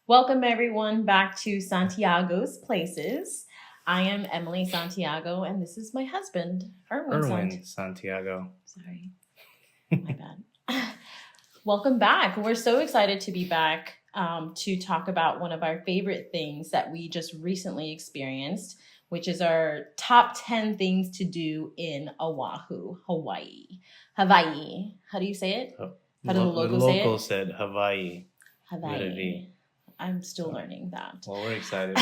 Welcome everyone back to Santiago's Places. I am Emily Santiago, and this is my husband, Erwin Santiago. Sorry, my bad. Welcome back. We're so excited to be back to talk about one of our favorite things that we just recently experienced, which is our top 10 things to do in Oahu, Hawaii. How do you say it? How do the locals say it? The locals said Hawaii. Hawaii. I'm still learning that. Well, we're excited.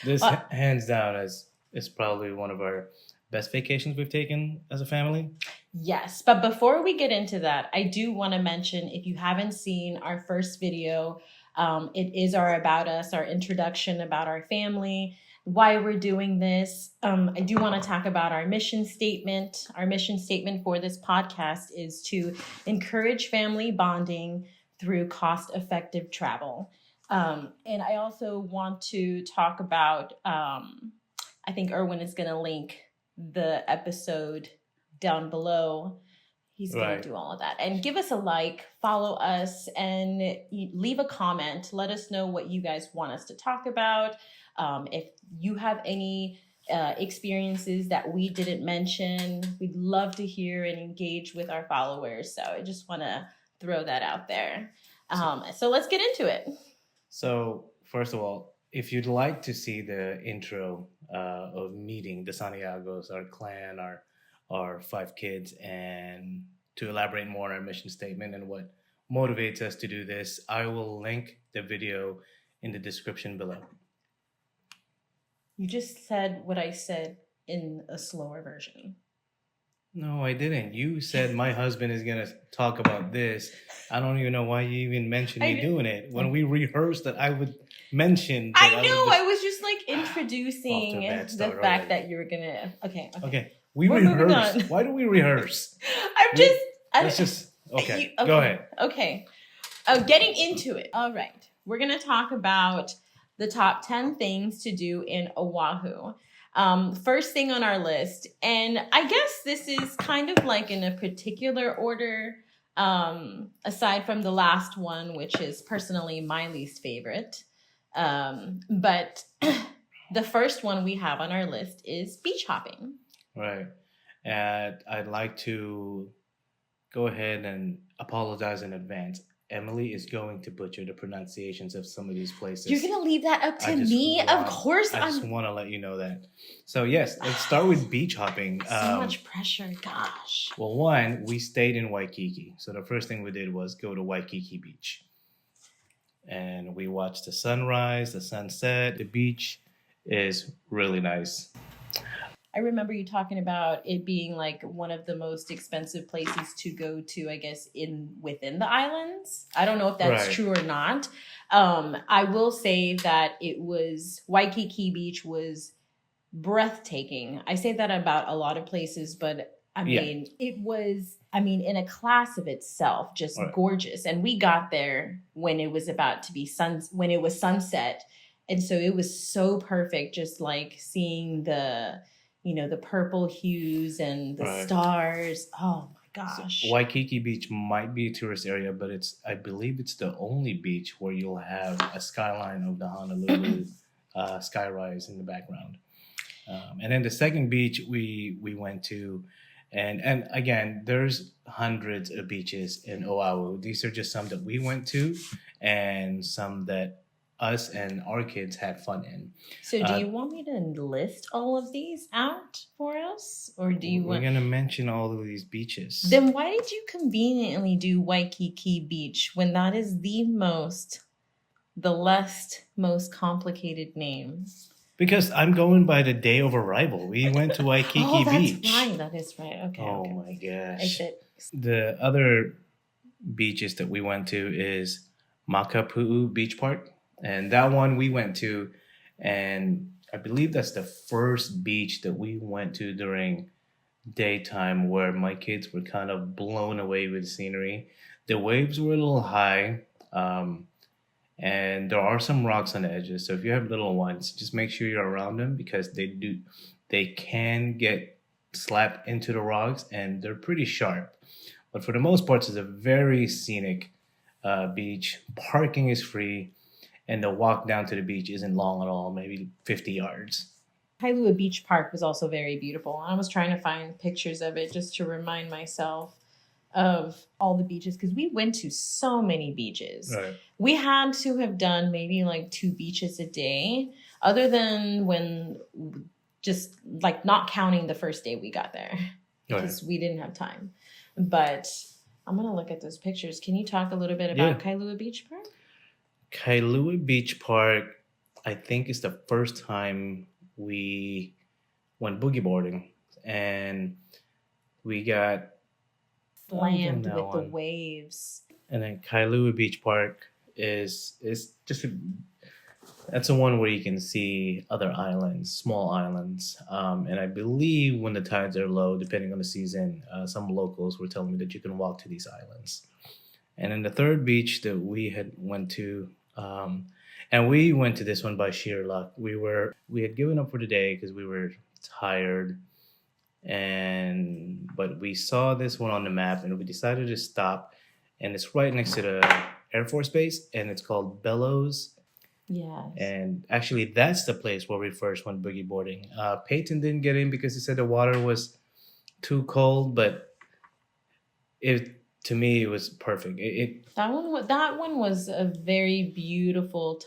This, hands down, is probably one of our best vacations we've taken as a family. Yes, but before we get into that, I do want to mention, if you haven't seen our first video, it is our About Us, our introduction about our family, why we're doing this. I do want to talk about our mission statement. Our mission statement for this podcast is to encourage family bonding through cost-effective travel. And I also want to talk about, I think Erwin is going to link the episode down below. He's going to do all of that. And give us a like, follow us, and leave a comment. Let us know what you guys want us to talk about. If you have any experiences that we didn't mention, we'd love to hear and engage with our followers. So I just want to throw that out there. So let's get into it. So first of all, if you'd like to see the intro of meeting the Santiagoes, our clan, our 5 kids, and to elaborate more on our mission statement and what motivates us to do this, I will link the video in the description below. You just said what I said in a slower version. No, I didn't. You said my husband is going to talk about this. I don't even know why you even mentioned me doing it. When we rehearsed that, I would mention. I was just like introducing the fact that you were going to. Okay. We rehearse. Why do we rehearse? Okay. Go ahead. Okay. Getting into it. All right. We're going to talk about the top 10 things to do in Oahu. First thing on our list, and I guess this is kind of like in a particular order, aside from the last one, which is personally my least favorite. But the first one we have on our list is beach hopping. Right. And I'd like to go ahead and apologize in advance. Emily is going to butcher the pronunciations of some of these places. You're going to leave that up to me? Of course. I just want to let you know that. So yes, let's start with beach hopping. So much pressure. Gosh. Well, one, we stayed in Waikiki. So the first thing we did was go to Waikiki Beach. And we watched the sunrise, the sunset. The beach is really nice. I remember you talking about it being like one of the most expensive places to go to, I guess, within the islands. I don't know if that's true or not. I will say that Waikiki Beach was breathtaking. I say that about a lot of places, but it was, in a class of itself, just gorgeous. And we got there when it was about to be when it was sunset. And so it was so perfect, just like seeing the purple hues and the stars. Oh my gosh. So Waikiki Beach might be a tourist area, but I believe it's the only beach where you'll have a skyline of the Honolulu skyrise in the background. And then the second beach we went to, and again, there's hundreds of beaches in Oahu. These are just some that we went to and some that us and our kids had fun in. So do you want me to list all of these out for us? Or do you We're going to mention all of these beaches. Then why did you conveniently do Waikiki Beach when that is the most complicated name? Because I'm going by the day of arrival. We went to Waikiki Beach. Right. That is right. Okay. Oh my gosh. The other beaches that we went to is Makapuu Beach Park. And that one we went to, and I believe that's the first beach that we went to during daytime where my kids were kind of blown away with the scenery. The waves were a little high, and there are some rocks on the edges. So if you have little ones, just make sure you're around them because they can get slapped into the rocks, and they're pretty sharp. But for the most part, it's a very scenic beach. Parking is free. and the walk down to the beach isn't long at all, maybe 50 yards. Kailua Beach Park was also very beautiful. I was trying to find pictures of it just to remind myself of all the beaches because we went to so many beaches. Right. We had to have done maybe like 2 beaches a day, other than when just like not counting the first day we got there because we didn't have time. But I'm going to look at those pictures. Can you talk a little bit about Kailua Beach Park? Kailua Beach Park, I think, is the first time we went boogie boarding, and we got slammed with the waves. And then Kailua Beach Park is just that's the one where you can see other islands, small islands. And I believe when the tides are low, depending on the season, some locals were telling me that you can walk to these islands. And then the third beach that we had went to, and we went to this one by sheer luck. We had given up for the day because we were tired, but we saw this one on the map and we decided to stop. And it's right next to the Air Force Base, and it's called Bellows. Yes. And actually, that's the place where we first went boogie boarding. Peyton didn't get in because he said the water was too cold, but to me, it was perfect. That one was a very beautiful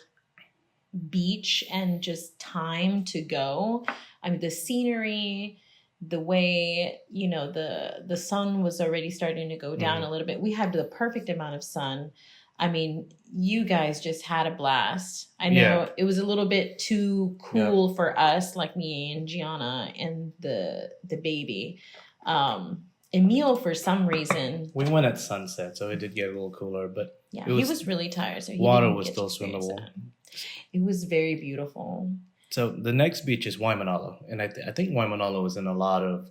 beach and just time to go. I mean, the scenery, the way, the sun was already starting to go down a little bit. We had the perfect amount of sun. I mean, you guys just had a blast. I know it was a little bit too cool for us, like me and Gianna and the baby. Emil, for some reason, we went at sunset, so it did get a little cooler, but he was really tired, so water was still swimmable. It was very beautiful. So the next beach is Waimanalo, and I think Waimanalo is in a lot of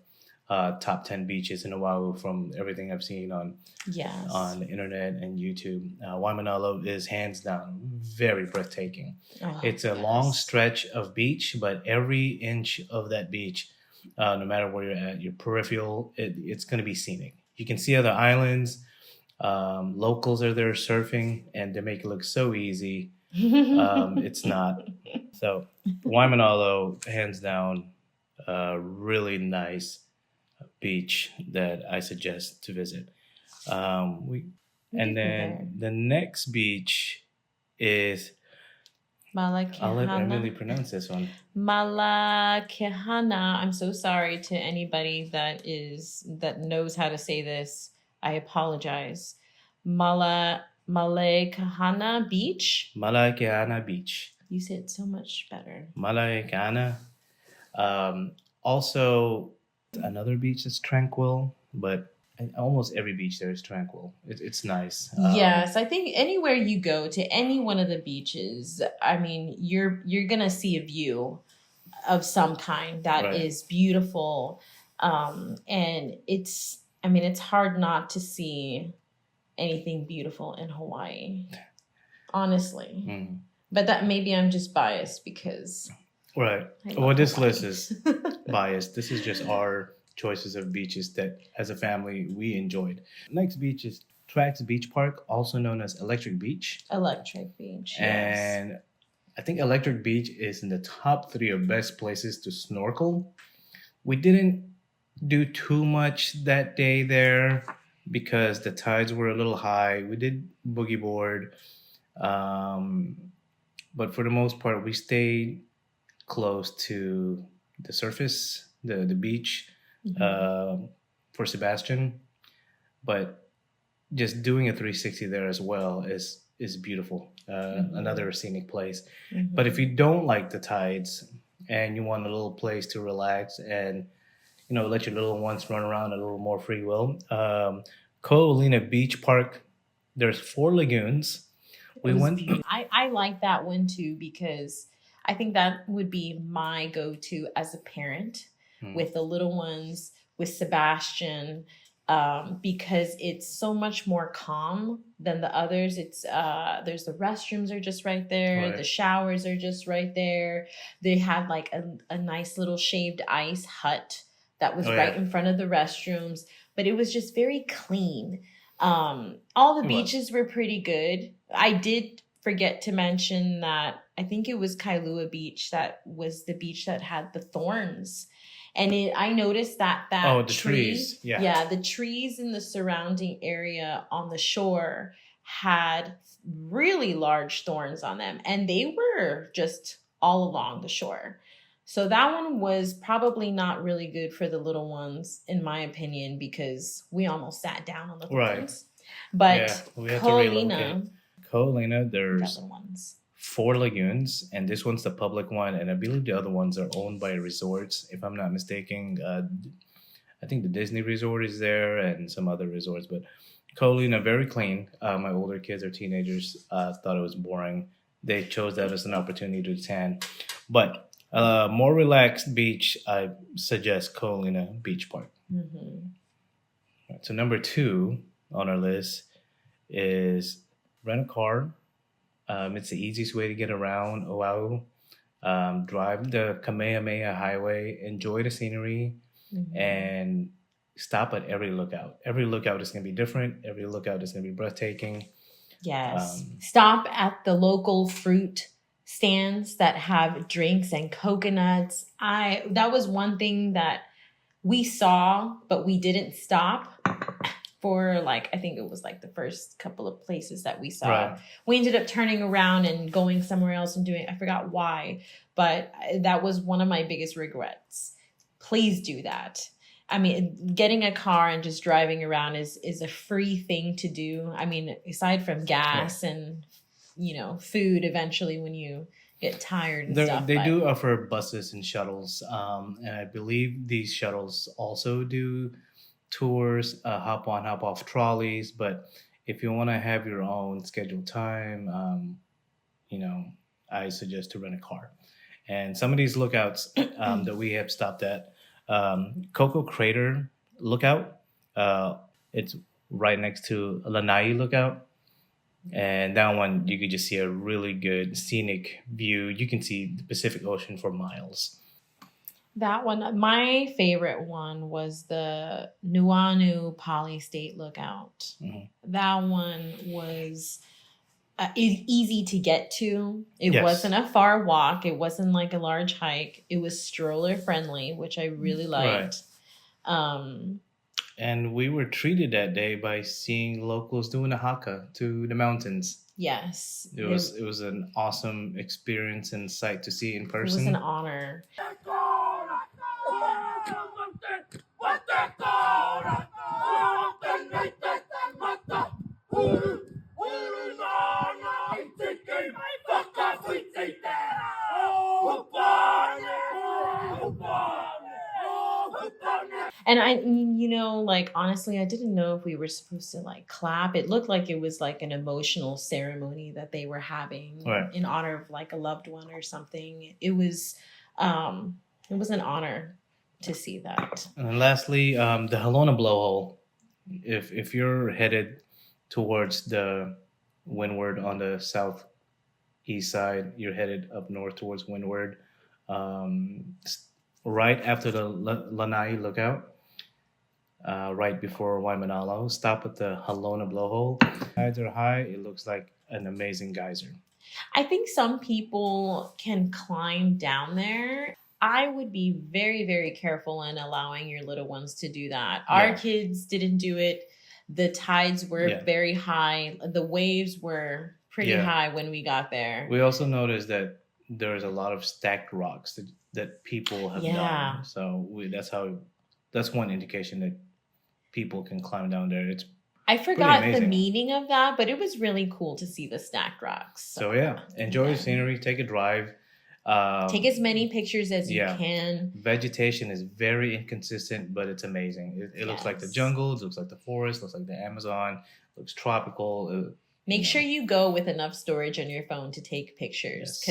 top 10 beaches in Oahu from everything I've seen on the internet and YouTube. Waimanalo is hands down very breathtaking. It's a long stretch of beach, but every inch of that beach, no matter where you're at, your peripheral, it's going to be scenic. You can see other islands. Locals are there surfing, and they make it look so easy. It's not. So Waimanalo, hands down, really nice beach that I suggest to visit. And then the next beach is Malakehana. I'll let Emily pronounce this one. Malakehana. I'm so sorry to anybody that knows how to say this. I apologize. Malakehana Beach. Malakehana Beach. You said so much better. Malakehana. Also, another beach that's tranquil, but almost every beach there is tranquil. It's nice. Yes, I think anywhere you go to any one of the beaches, I mean, you're gonna see a view of some kind that is beautiful, and it's hard not to see anything beautiful in Hawaii, honestly. But that maybe I'm just biased because this list is biased. This is just our choices of beaches that as a family we enjoyed. Next beach is Trax Beach Park, also known as Electric Beach. Electric Beach, and I think Electric Beach is in the top 3 of best places to snorkel. We didn't do too much that day there because the tides were a little high. We did boogie board, but for the most part we stayed close to the surface, the beach. For Sebastian, but just doing a 360 there as well is beautiful. Another scenic place. But if you don't like the tides and you want a little place to relax and let your little ones run around a little more free will, Ko'olina Beach Park, there's 4 lagoons. I like that one too because I think that would be my go-to as a parent. With the little ones, with Sebastian, because it's so much more calm than the others. It's there's the restrooms are just right there. The showers are just right there. They had like a nice little shaved ice hut that was right in front of the restrooms, but it was just very clean. All the beaches were pretty good. I did forget to mention that I think it was Kailua Beach that was the beach that had the thorns. And I noticed that the tree, trees. Yeah. the trees in the surrounding area on the shore had really large thorns on them. And they were just all along the shore. So that one was probably not really good for the little ones, in my opinion, because we almost sat down on the thorns. But we had Ko'olina, Ko'olina, there's other ones. 4 lagoons, and this one's the public one, and I believe the other ones are owned by resorts, if I'm not mistaken. I think the Disney Resort is there and some other resorts, but Ko'olina, very clean. My older kids or teenagers thought it was boring. They chose that as an opportunity to tan. But more relaxed beach, I suggest Ko'olina Beach Park. Mm-hmm. Right, so number 2 on our list is rent a car. It's the easiest way to get around Oahu. Drive the Kamehameha Highway, enjoy the scenery, and stop at every lookout. Every lookout is going to be different. Every lookout is going to be breathtaking. Yes. Stop at the local fruit stands that have drinks and coconuts. That was one thing that we saw, but we didn't stop for I think it was the first couple of places that we saw. Right. We ended up turning around and going somewhere else and I forgot why, but that was one of my biggest regrets. Please do that. I mean, getting a car and just driving around is a free thing to do. I mean, aside from gas and, food eventually when you get tired and stuff. They do offer buses and shuttles. And I believe these shuttles also do tours, hop on, hop off trolleys. But if you want to have your own scheduled time, I suggest to rent a car. And some of these lookouts that we have stopped at, Coco Crater Lookout, it's right next to Lanai Lookout. And that one, you could just see a really good scenic view. You can see the Pacific Ocean for miles. That one, my favorite one was the Nuuanu Poly State Lookout. Mm-hmm. That one was easy to get to. It wasn't a far walk. It wasn't a large hike. It was stroller friendly, which I really liked. Right. And we were treated that day by seeing locals doing a haka to the mountains. Yes. It was an awesome experience and sight to see in person. It was an honor. And honestly, I didn't know if we were supposed to clap. It looked like it was an emotional ceremony that they were having in honor of a loved one or something. It was an honor to see that. And then lastly, the Malana Blowhole. If you're headed towards the windward on the southeast side, you're headed up north towards windward. Right after the Lanai Lookout, right before Waimanalo, stop at the Malana Blowhole. Tides are high. It looks like an amazing geyser. I think some people can climb down there. I would be very, very careful in allowing your little ones to do that. Our kids didn't do it. The tides were very high. The waves were pretty high when we got there. We also noticed that there's a lot of stacked rocks that people have done. So that's one indication that people can climb down there. I forgot the meaning of that, but it was really cool to see the stacked rocks. So enjoy the scenery, take a drive. Take as many pictures as you can. Vegetation is very inconsistent, but it's amazing. It looks like the jungle, it looks like the forest, looks like the Amazon, looks tropical. Make sure you go with enough storage on your phone to take pictures.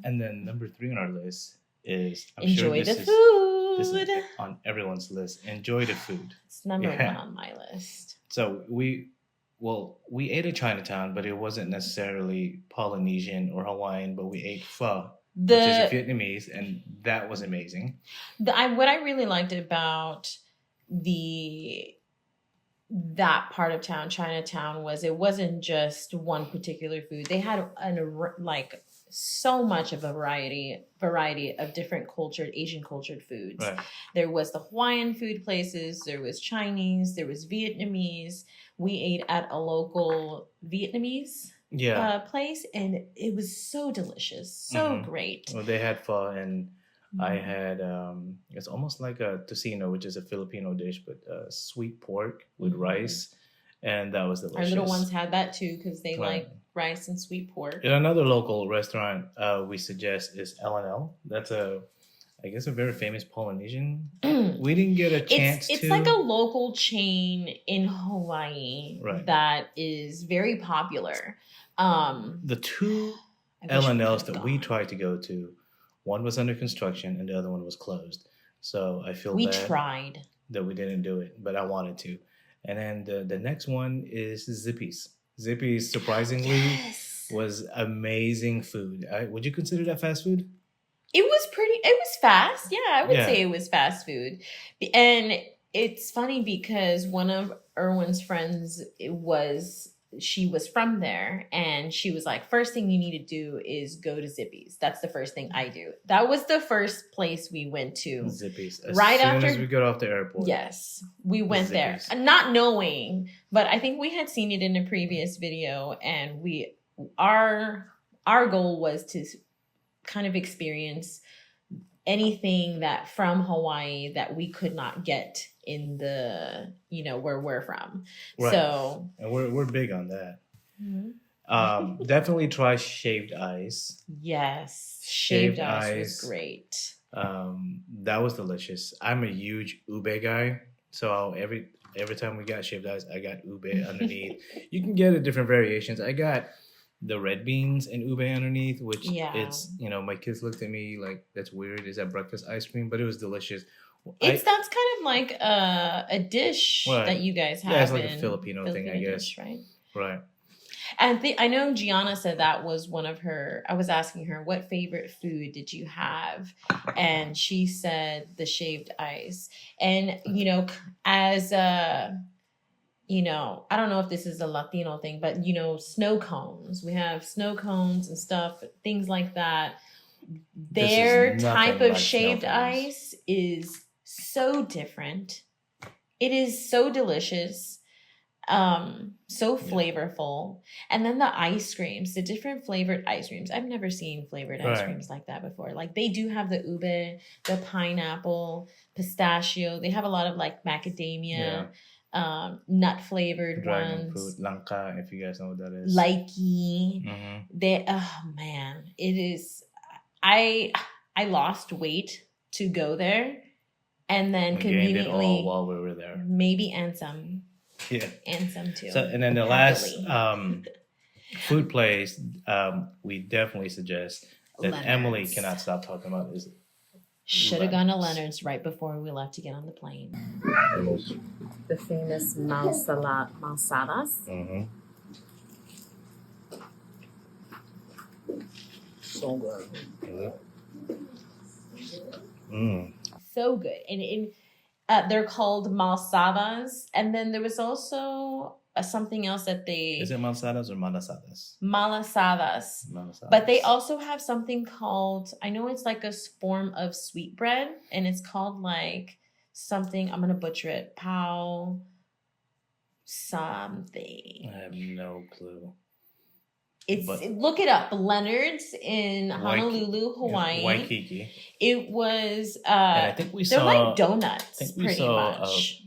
And then number 3 on our list is enjoy the food. This is on everyone's list. Enjoy the food. It's number 1 on my list. So we ate at Chinatown, but it wasn't necessarily Polynesian or Hawaiian, but we ate pho. Which is Vietnamese, and that was amazing. What I really liked about the that part of town, Chinatown, it wasn't just one particular food. They had like so much of a variety of different Asian cultured foods. Right. There was the Hawaiian food places, there was Chinese, there was Vietnamese. We ate at a local Vietnamese place, and it was so delicious, so great. Well, they had pho, and I had it's almost like a tocino, which is a Filipino dish, but sweet pork with rice, and that was delicious. Our little ones had that too because they like rice and sweet pork. And another local restaurant we suggest is L&L. That's I guess a very famous Polynesian. We didn't get a chance It's like a local chain in Hawaii that is very popular. The two L&Ls that we tried to go to, one was under construction and the other one was closed. So I feel we bad tried that we didn't do it, but I wanted to. And then the next one is Zippy's. Zippy's surprisingly was amazing food. Would you consider that fast food? It was fast. Yeah, I would say it was fast food. And it's funny because one of Erwin's friends she was from there, and she was like, first thing you need to do is go to Zippy's. That's the first thing I do. That was the first place we went to. Zippy's. After we got off the airport. Yes, we went there. Not knowing, but I think we had seen it in a previous video, and our goal was to kind of experience anything that from Hawaii that we could not get in the, where we're from. Right. So, and we're big on that. Mm-hmm. Definitely try shaved ice. Yes. Shaved ice was great. That was delicious. I'm a huge ube guy. So every time we got shaved ice, I got ube underneath. You can get different variations. I got the red beans and ube underneath, which it's, my kids looked at me like, that's weird. Is that breakfast ice cream? But it was delicious. That's kind of like a dish that you guys have. Yeah, it's like a Filipino thing, I guess. Dish, right? Right. And I know Gianna said that was one of her, I was asking her, what favorite food did you have? And she said the shaved ice. And, as I don't know if this is a Latino thing, but, snow cones. We have snow cones and stuff, things like that. Their type of shaved ice is so different. It is so delicious, so flavorful. And then the ice creams, the different flavored ice creams. I've never seen flavored ice creams like that before. Like they do have the ube, the pineapple, pistachio. They have a lot of like macadamia. Nut flavored Dragon ones. Fruit, langka, if you guys know what that is. Likey. It is. I lost weight to go there, and then conveniently gained it all while we were there. Maybe and some. Yeah, and some too. So and then the last food place we definitely suggest that Leonard's. Emily cannot stop talking about is. Should have gone to Leonard's right before we left to get on the plane. The famous malsadas. Mm-hmm. So good. Mm. So good. And they're called malsadas. And then there was also something else that they... Is it malsadas or malasadas? Malasadas. But they also have something called... I know it's like a form of sweetbread. And it's called like something... I'm going to butcher it. Pau something. I have no clue. Look it up. Leonard's in Honolulu, Hawaii. Waikiki. It was... and I think we saw... They're like donuts, I think we pretty saw much.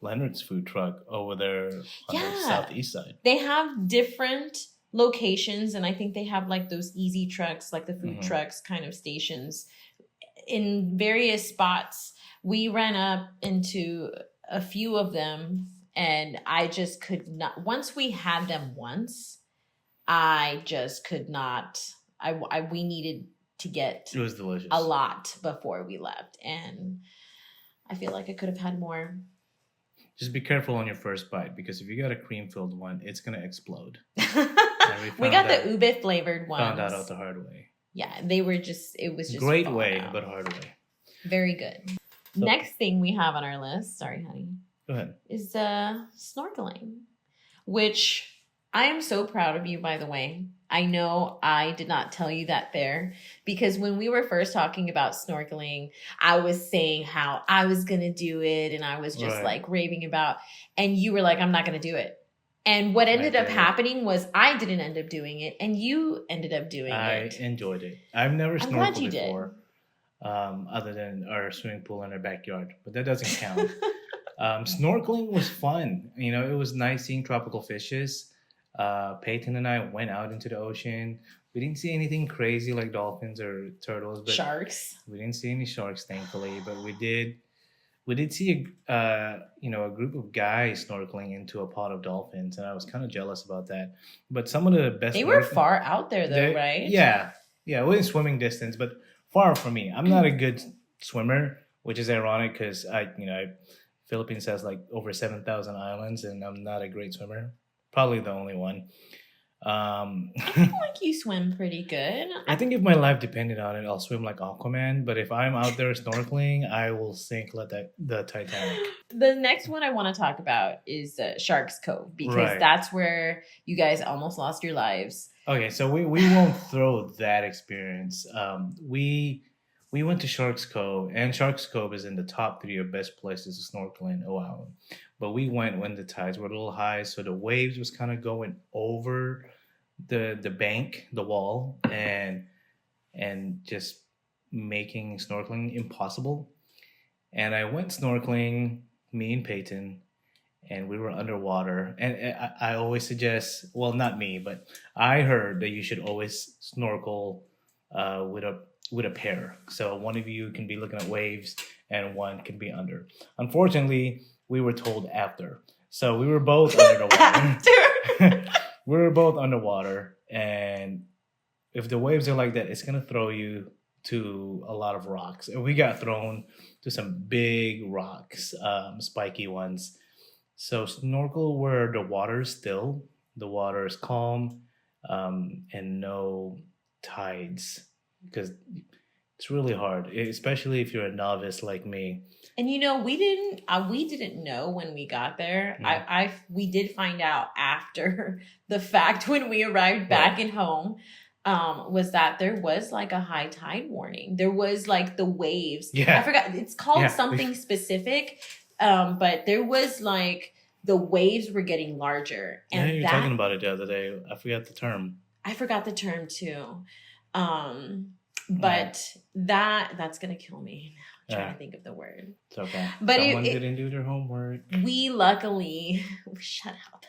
Leonard's food truck over there on the southeast side. They have different locations, and I think they have like those easy trucks, like the food trucks kind of stations in various spots. We ran up into a few of them, and I just could not. Once we had them I just could not. We needed to get it was delicious. A lot before we left, and I feel like I could have had more. Just be careful on your first bite, because if you got a cream-filled one, it's going to explode. We got the ube flavored ones. Found that out the hard way. Yeah, it was just great falling way, out. but hard way. Very good. So, next thing we have on our list. Sorry, honey. Go ahead. is snorkeling, which I am so proud of you, by the way. I know I did not tell you that there, because when we were first talking about snorkeling, I was saying how I was going to do it, and I was just like raving about, and you were like, I'm not going to do it. And what ended up happening was I didn't end up doing it, and you ended up doing it. I enjoyed it. I've never snorkeled before, other than our swimming pool in our backyard, but that doesn't count. Snorkeling was fun. You know, it was nice seeing tropical fishes. Peyton and I went out into the ocean. We didn't see anything crazy like dolphins or turtles, but sharks. We didn't see any sharks, thankfully. But we did see a group of guys snorkeling into a pod of dolphins, and I was kind of jealous about that. But some of the best they were far out there, though, right? Yeah, within swimming distance, but far from me. I'm not a good swimmer, which is ironic because Philippines has like over 7,000 islands, and I'm not a great swimmer. Probably the only one. I feel like you swim pretty good. I think if my life depended on it, I'll swim like Aquaman. But if I'm out there snorkeling, I will sink like the Titanic. The next one I want to talk about is Sharks Cove, because that's where you guys almost lost your lives. Okay, so we won't throw that experience. We went to Sharks Cove, and Sharks Cove is in the top 3 of best places to snorkel in Oahu. But we went when the tides were a little high, so the waves was kind of going over the bank, the wall, and just making snorkeling impossible. And I went snorkeling, me and Peyton, and we were underwater. And I always suggest, well, not me, but I heard that you should always snorkel with a pair. So one of you can be looking at waves and one can be under. Unfortunately, we were told after. So we were both under the water. We were both underwater. And if the waves are like that, it's going to throw you to a lot of rocks. And we got thrown to some big rocks, spiky ones. So snorkel where the water is still, the water is calm, and no tides. Because it's really hard, especially if you're a novice like me. And we didn't know when we got there. No. We did find out after the fact when we arrived back in home, was that there was like a high tide warning. There was like the waves. Yeah. I forgot, it's called something specific, but there was like the waves were getting larger. And you were talking about it the other day. I forgot the term. I forgot the term too. But that's gonna kill me now. I'm trying to think of the word. It's okay. But someone didn't do their homework. We luckily shut up.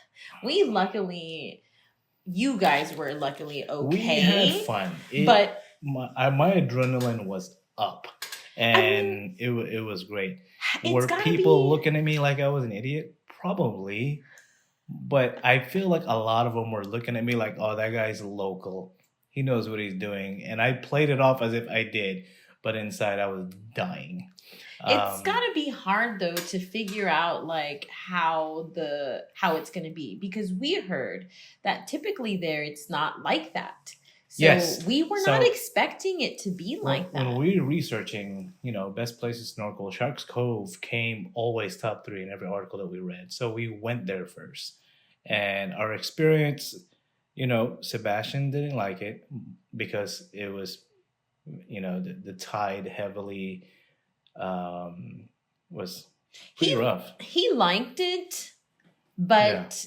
You guys were luckily okay. We had fun. But my adrenaline was up, and it was great. Were people looking at me like I was an idiot? Probably. But I feel like a lot of them were looking at me like, oh, that guy's local. He knows what he's doing. And I played it off as if I did. But inside I was dying. It's got to be hard, though, to figure out like how it's going to be. Because we heard that typically there it's not like that. So yes. We were not expecting it to be like that. When we were researching, best places to snorkel, Sharks Cove came always top 3 in every article that we read. So we went there first. And our experience, Sebastian didn't like it because it was, the tide heavily was pretty rough. He liked it, but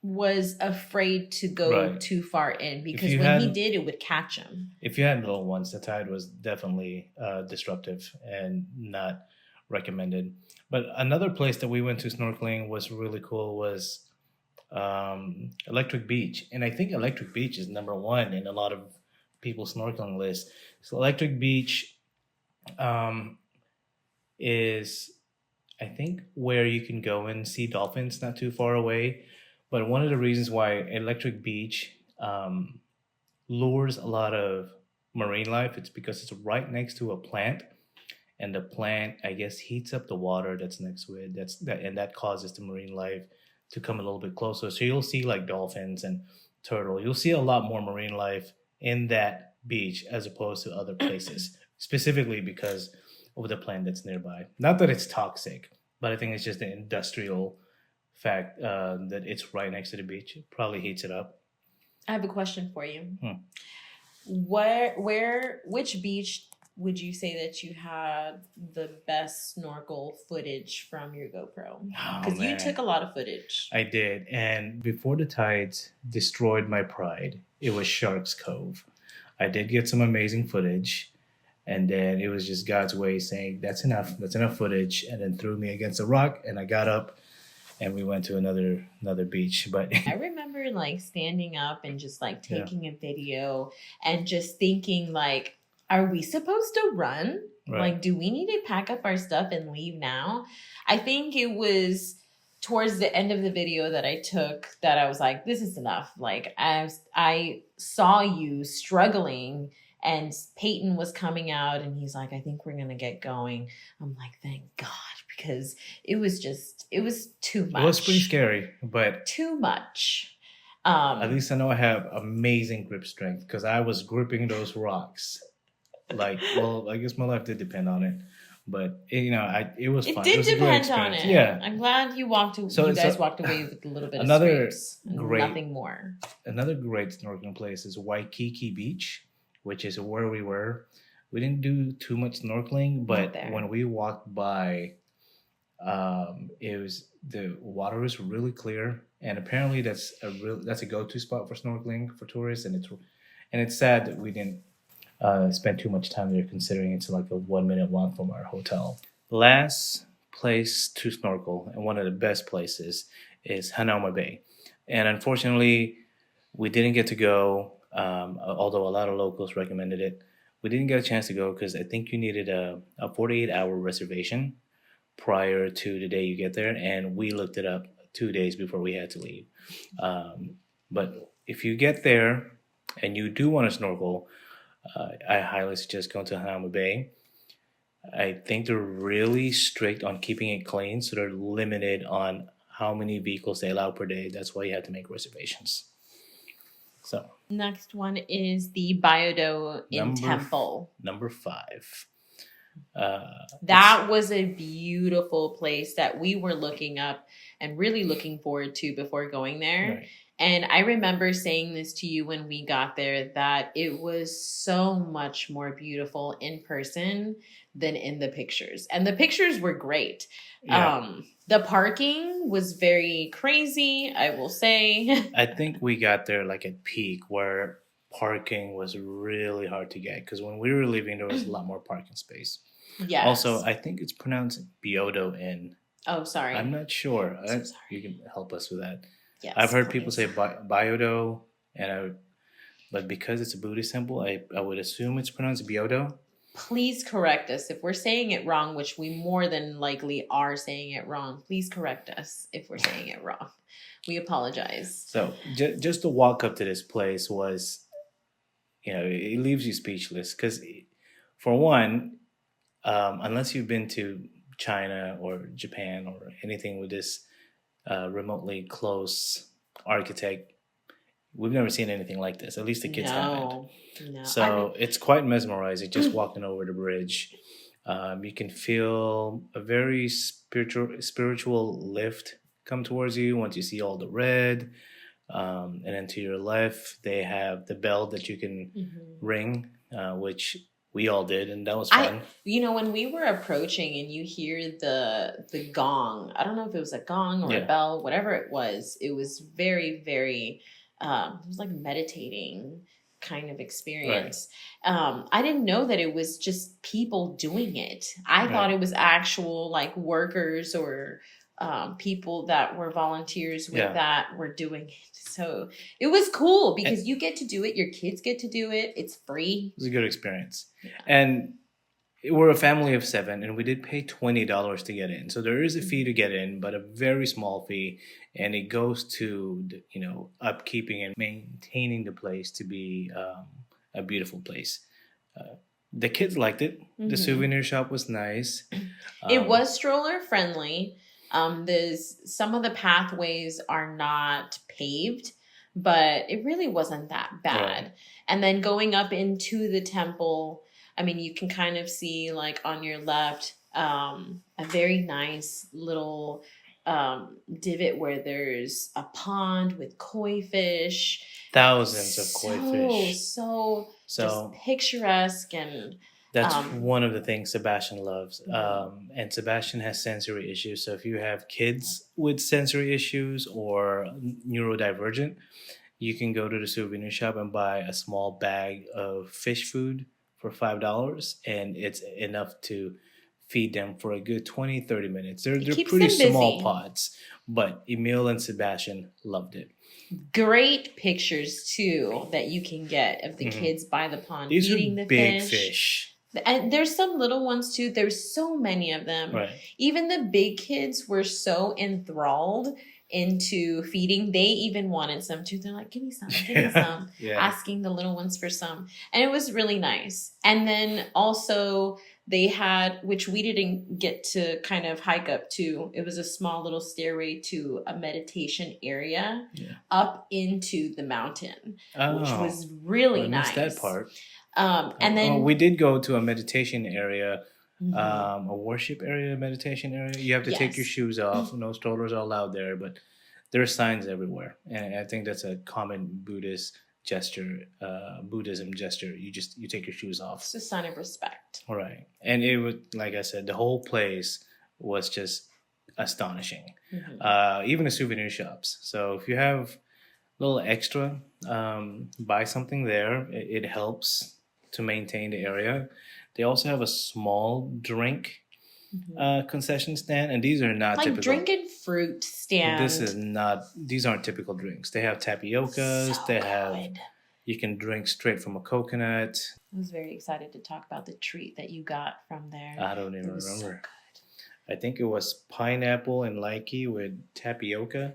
was afraid to go too far in because when he did, it would catch him. If you had little ones, the tide was definitely disruptive and not recommended. But another place that we went to snorkeling was really cool was Electric Beach. And I think Electric Beach is number 1 in a lot of people's snorkeling lists. So Electric Beach is, I think, where you can go and see dolphins not too far away. But one of the reasons why Electric Beach lures a lot of marine life, it's because it's right next to a plant. And the plant, I guess, heats up the water that's next to it. And that causes the marine life to come a little bit closer. So you'll see like dolphins and turtle. You'll see a lot more marine life in that beach as opposed to other places, specifically because of the plant that's nearby. Not that it's toxic, But I think it's just the industrial fact that it's right next to the beach. It probably heats it up. I have a question for you. Hmm. Which beach would you say that you had the best snorkel footage from your GoPro? Because you took a lot of footage. I did. And before the tides destroyed my pride, it was Sharks Cove. I did get some amazing footage. And then it was just God's way saying, that's enough. That's enough footage. And then threw me against a rock. And I got up and we went to another beach. But I remember like standing up and just like taking a video and just thinking like, are we supposed to run? Right. Like, do we need to pack up our stuff and leave now? I think it was towards the end of the video that I took that I was like, this is enough. Like I saw you struggling and Peyton was coming out and he's like, I think we're going to get going. I'm like, thank God, because it was too much. It was pretty scary, but too much. At least I know I have amazing grip strength because I was gripping those rocks. Like, well, I guess my life did depend on it, but it was fun. It did depend on it. Yeah, I'm glad you walked away with a little bit of scrapes and nothing more. Another great snorkeling place is Waikiki Beach, which is where we were. We didn't do too much snorkeling, but when we walked by, the water was really clear, and apparently that's a go-to spot for snorkeling for tourists, and it's sad that we didn't spend too much time there, considering it's like a 1-minute walk from our hotel. Last place to snorkel, and one of the best places, is Hanalei Bay, and unfortunately, we didn't get to go. Although a lot of locals recommended it, we didn't get a chance to go because I think you needed a 48-hour reservation prior to the day you get there, and we looked it up 2 days before we had to leave. But if you get there and you do want to snorkel, I highly suggest going to Hanalei Bay. I think they're really strict on keeping it clean, so they're limited on how many vehicles they allow per day. That's why you have to make reservations. So next one is the Byodo-In Temple. Number 5. That was a beautiful place that we were looking up and really looking forward to before going there. Right. And I remember saying this to you when we got there, that it was so much more beautiful in person than in the pictures. And the pictures were great. Yeah. The parking was very crazy, I will say. I think we got there like at peak where parking was really hard to get, because when we were leaving, there was a lot more parking space. Yes. Also, I think it's pronounced Byodo-In. Oh, sorry. I'm not sure. So sorry. You can help us with that. Yes, I've heard people say Byodo, but because it's a Buddhist temple, I would assume it's pronounced Byodo. Please correct us if we're saying it wrong, which we more than likely are saying it wrong. Please correct us if we're saying it wrong. We apologize. So just to walk up to this place was, it leaves you speechless because, for one, unless you've been to China or Japan or anything with this remotely close architect, we've never seen anything like this. At least the kids haven't. No. So it's quite mesmerizing just walking over the bridge. You can feel a very spiritual lift come towards you once you see all the red. And then to your left, they have the bell that you can ring, which we all did, and that was fun. When we were approaching and you hear the gong, I don't know if it was a gong or a bell, whatever it was very, very, it was like meditating kind of experience. Right. I didn't know that it was just people doing it. I thought it was actual like workers or people that were volunteers with that were doing it. So it was cool because you get to do it. Your kids get to do it. It's free. It was a good experience. Yeah. And we're a family of 7 and we did pay $20 to get in. So there is a fee to get in, but a very small fee. And it goes to, upkeeping and maintaining the place to be a beautiful place. The kids liked it. Mm-hmm. The souvenir shop was nice. It was stroller friendly. Some of the pathways are not paved, but it really wasn't that bad. Right. And then going up into the temple, I mean, you can kind of see like on your left, a very nice little divot where there's a pond with koi fish. Thousands of koi fish. So just picturesque. And that's one of the things Sebastian loves. And Sebastian has sensory issues. So if you have kids with sensory issues or neurodivergent, you can go to the souvenir shop and buy a small bag of fish food for $5, and it's enough to feed them for a good 20-30 minutes. They're pretty small pots, but Emil and Sebastian loved it. Great pictures too that you can get of the kids by the pond. These eating are the big fish. And there's some little ones too. There's so many of them. Right. Even the big kids were so enthralled into feeding. They even wanted some too. They're like, give me some, give me some. Asking the little ones for some. And it was really nice. And then also they had, which we didn't get to kind of hike up to, it was a small little stairway to a meditation area up into the mountain, which was really nice. I missed that part. And then we did go to a meditation area, a worship area, meditation area. You have to take your shoes off. No strollers are allowed there, but there are signs everywhere. And I think that's a common Buddhism gesture. You take your shoes off. It's a sign of respect. All right. And it was, like I said, the whole place was just astonishing. Even the souvenir shops. So if you have a little extra, buy something there. It helps to maintain the area. They also have a small drink concession stand, and these are not like typical. Drink and fruit stand. These aren't typical drinks. They have tapiocas. You can drink straight from a coconut. I was very excited to talk about the treat that you got from there. I don't even remember. So good. I think it was pineapple and lychee with tapioca.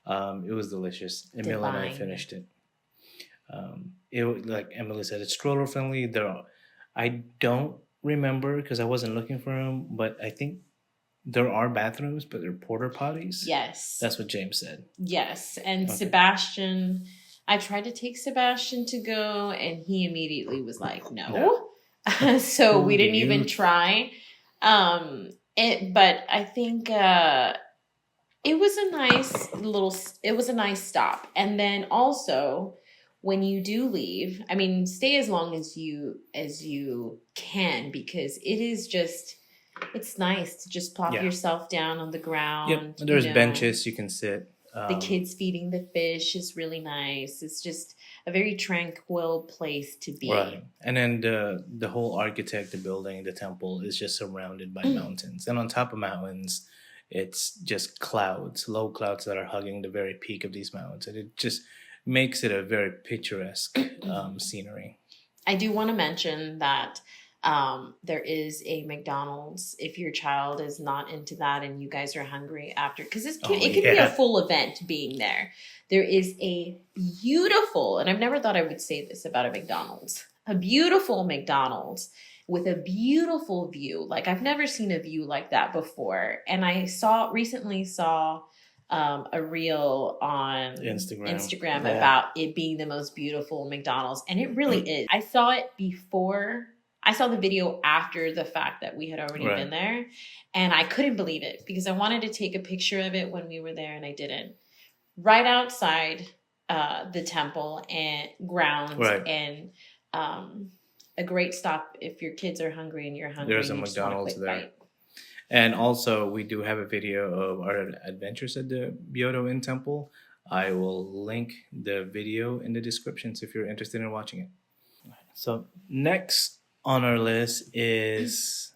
It was delicious. Emily and I finished it. Like Emily said, it's stroller friendly. I don't remember because I wasn't looking for them, but I think there are bathrooms, but they're porta potties. Yes, that's what James said. Yes, and Sebastian. I tried to take Sebastian to go, and he immediately was like, "No." So we didn't even try. But I think it was a nice stop. And then also, when you do leave, I mean, stay as long as you can, because it's nice to just plop yourself down on the ground. Yep. There's benches you can sit. The kids feeding the fish is really nice. It's just a very tranquil place to be. Right. And then the whole architect, the building, the temple is just surrounded by mountains. And on top of mountains, it's just clouds, low clouds that are hugging the very peak of these mountains. And it just makes it a very picturesque scenery. I do want to mention that there is a McDonald's if your child is not into that and you guys are hungry after, because it can be a full event being there. There is a beautiful, and I've never thought I would say this about a McDonald's, a beautiful McDonald's with a beautiful view. Like, I've never seen a view like that before. And I recently saw a reel on Instagram about it being the most beautiful McDonald's. And it really is. I saw it before. I saw the video after the fact that we had already been there, and I couldn't believe it because I wanted to take a picture of it when we were there, and I didn't. Right outside the temple and grounds, and a great stop if your kids are hungry and you're hungry. There's a McDonald's there. Bite. And also, we do have a video of our adventures at the Byodo-In Temple. I will link the video in the descriptions if you're interested in watching it. So next on our list is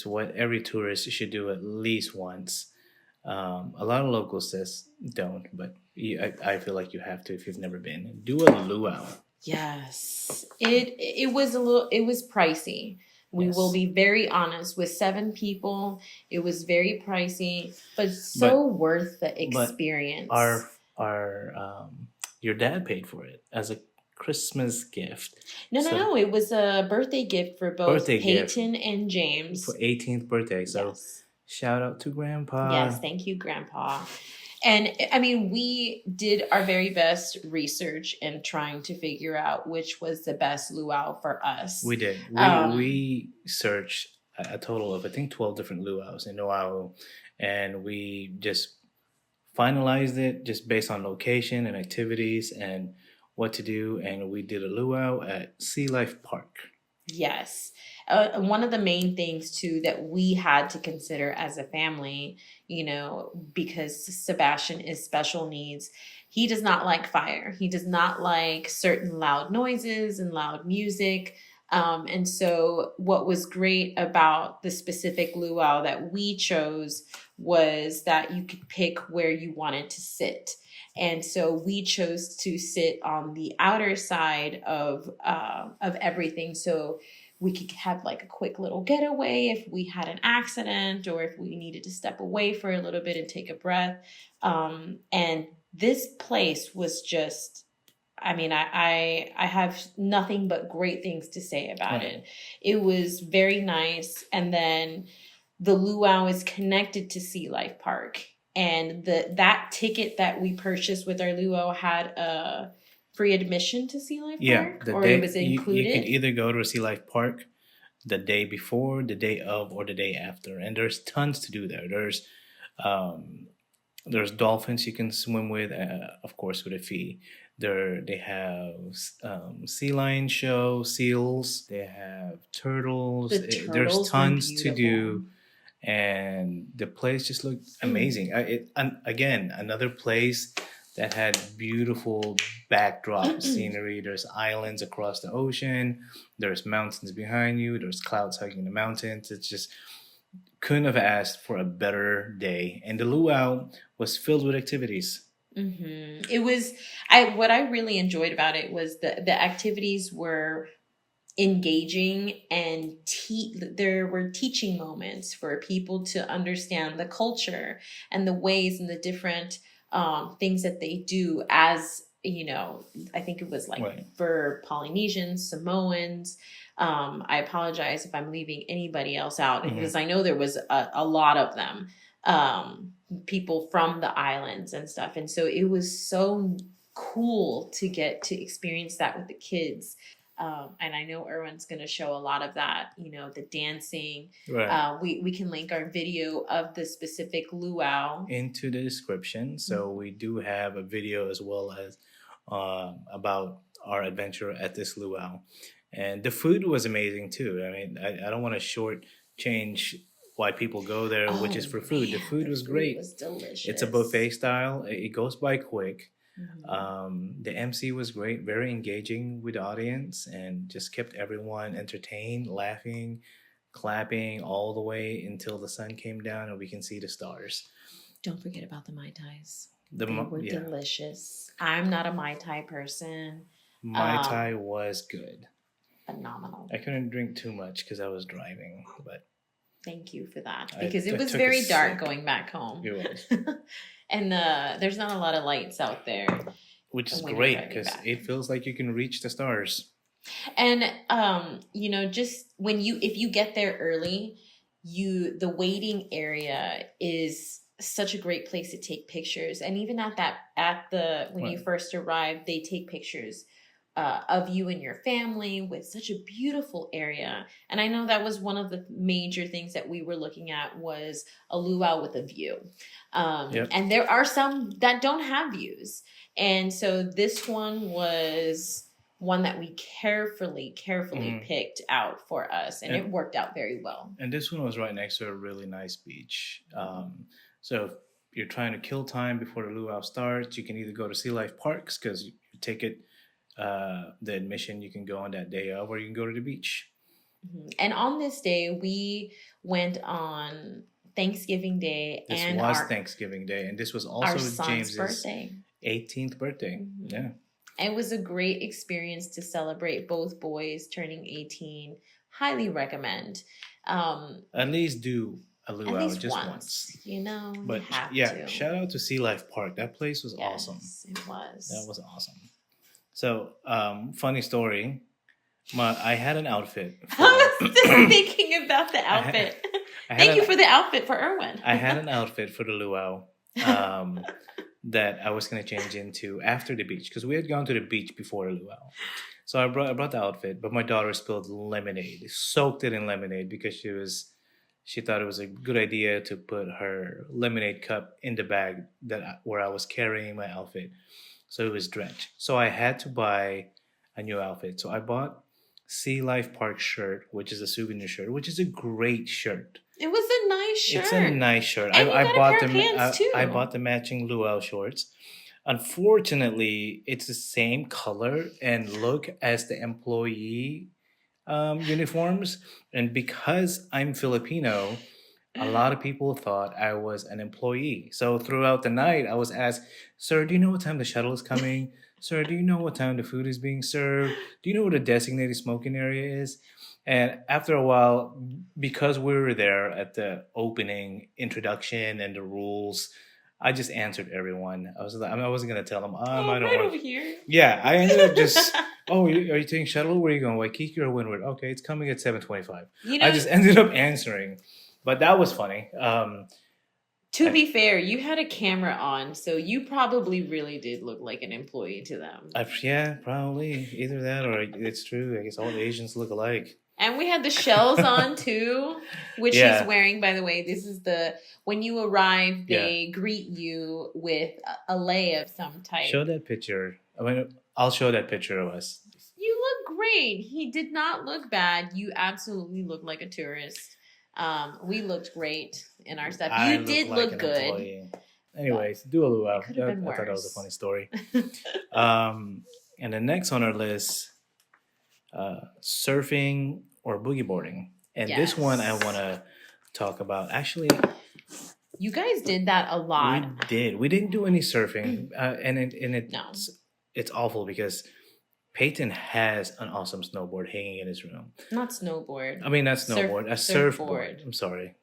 what every tourist should do at least once. A lot of locals says don't, but I feel like you have to if you've never been. Do a luau. Yes, it was pricey. We will be very honest. With 7 people, it was very pricey, but worth the experience. Your dad paid for it as a Christmas gift. No. It was a birthday gift for both Peyton and James. For 18th birthday. So shout out to Grandpa. Yes, thank you, Grandpa. And I mean, we did our very best research in trying to figure out which was the best luau for us. We did. We searched a total of, I think, 12 different luau's in Oahu. And we just finalized it just based on location and activities and what to do. And we did a luau at Sea Life Park. Yes. One of the main things, too, that we had to consider as a family, because Sebastian is special needs, he does not like fire. He does not like certain loud noises and loud music. And so what was great about the specific luau that we chose was that you could pick where you wanted to sit. And so we chose to sit on the outer side of everything. So we could have like a quick little getaway if we had an accident or if we needed to step away for a little bit and take a breath. And this place was just, I have nothing but great things to say about it. It was very nice. And then the luau is connected to Sea Life Park. And that ticket that we purchased with our luau had a free admission to Sea Life Park? Or it was included? You can either go to Sea Life Park the day before, the day of, or the day after. And there's tons to do there. There's dolphins you can swim with, of course, with a fee. They have sea lion show, seals. They have turtles. There's tons to do. And the place just looked amazing. Again, another place that had beautiful backdrop scenery. There's islands across the ocean. There's mountains behind you. There's clouds hugging the mountains. It's just couldn't have asked for a better day. And the luau was filled with activities. Mm-hmm. It was. What I really enjoyed about it was the activities were engaging, and there were teaching moments for people to understand the culture and the ways and the different things that they do as, I think it was for Polynesians, Samoans. I apologize if I'm leaving anybody else out because I know there was a lot of them, people from the islands and stuff. And so it was so cool to get to experience that with the kids. And I know Erwin's going to show a lot of that, the dancing. Right. We can link our video of the specific luau into the description. So we do have a video as well as about our adventure at this luau. And the food was amazing too. I don't want to shortchange why people go there, which is for food. The food was great. It was delicious. It's a buffet style. It goes by quick. Mm-hmm. The MC was great, very engaging with the audience, and just kept everyone entertained, laughing, clapping all the way until the sun came down and we can see the stars. Don't forget about the Mai Tais. They were delicious. I'm not a Mai Tai person. Mai Tai was good. Phenomenal. I couldn't drink too much because I was driving, but thank you for that, because it was very dark going back home. It was. And there's not a lot of lights out there. Which is great because it feels like you can reach the stars. And, just if you get there early, the waiting area is such a great place to take pictures. And even when you first arrive, they take pictures of you and your family with such a beautiful area. And I know that was one of the major things that we were looking at was a luau with a view. And there are some that don't have views. And so this one was one that we carefully picked out for us. And it worked out very well. And this one was right next to a really nice beach. So if you're trying to kill time before the luau starts, you can either go to Sea Life Parks because you take it, the admission you can go on that day of, or you can go to the beach. Mm-hmm. And on this day, we went on Thanksgiving Day. This was Thanksgiving Day, and this was also James's birthday. 18th birthday. Mm-hmm. Yeah. And it was a great experience to celebrate both boys turning 18. Highly recommend. At least do a luau just once. But shout out to Sea Life Park. That place was awesome. It was. That was awesome. So, funny story. I had an outfit. I was just thinking about the outfit. Thank you for the outfit for Erwin. I had an outfit for the luau that I was going to change into after the beach because we had gone to the beach before the luau. So I brought the outfit, but my daughter spilled lemonade, soaked it in lemonade because she thought it was a good idea to put her lemonade cup in the bag where I was carrying my outfit, so it was drenched. So I had to buy a new outfit. So I bought Sea Life Park shirt, which is a souvenir shirt, which is a great shirt. It was a nice shirt. It's a nice shirt. And I you got bought a pair of pants too. I bought the matching Luau shorts. Unfortunately, it's the same color and look as the employee uniforms, and because I'm Filipino, a lot of people thought I was an employee. So throughout the night, I was asked, "Sir, do you know what time the shuttle is coming? Sir, do you know what time the food is being served? Do you know what a designated smoking area is?" And after a while, because we were there at the opening introduction and the rules, I just answered everyone. I wasn't gonna tell them. I don't right want. over here. Yeah, I ended up just. Oh, are you taking shuttle? Where are you going? Waikiki or Windward? Okay, it's coming at 7:25. I just ended up answering, but that was funny. To be fair, you had a camera on, so you probably really did look like an employee to them. Yeah, probably either that or it's true. I guess all Asians look alike. And we had the shells on too, which she's wearing, by the way. This is when you arrive, they greet you with a lei of some type. Show that picture. I'll show that picture of us. You look great. He did not look bad. You absolutely look like a tourist. We looked great in our stuff. You did look good. Employee. Anyways, do a luau. I thought that was a funny story. And the next on our list, surfing or boogie boarding. And this one I want to talk about. Actually, you guys did that a lot. We did. We didn't do any surfing, it's awful because Peyton has an awesome snowboard hanging in his room. Not snowboard. I mean, not snowboard. A surfboard. I'm sorry.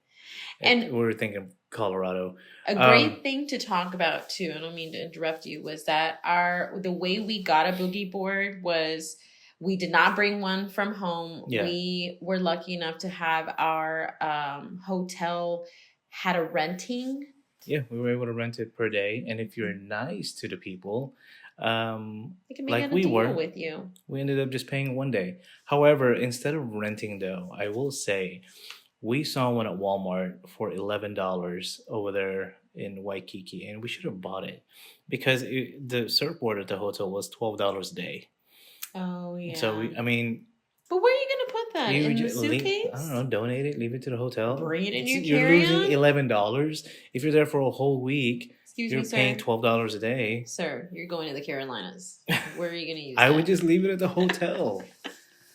And we were thinking Colorado. A great thing to talk about too, I don't mean to interrupt you, was that the way we got a boogie board was we did not bring one from home. Yeah. We were lucky enough to have our hotel had a renting. Yeah, we were able to rent it per day. And if you're nice to the people, they can make a deal with you. We ended up just paying one day. However, instead of renting though, I will say we saw one at Walmart for $11 over there in Waikiki, and we should have bought it because the surfboard at the hotel was $12 a day. Oh yeah. So but where are you gonna put that? In the suitcase? I don't know. Donate it. Leave it to the hotel. Bring it in your carry-on? You're losing $11 if you're there for a whole week. You're paying $12 a day. Sir, you're going to the Carolinas. Where are you going to use I would just leave it at the hotel.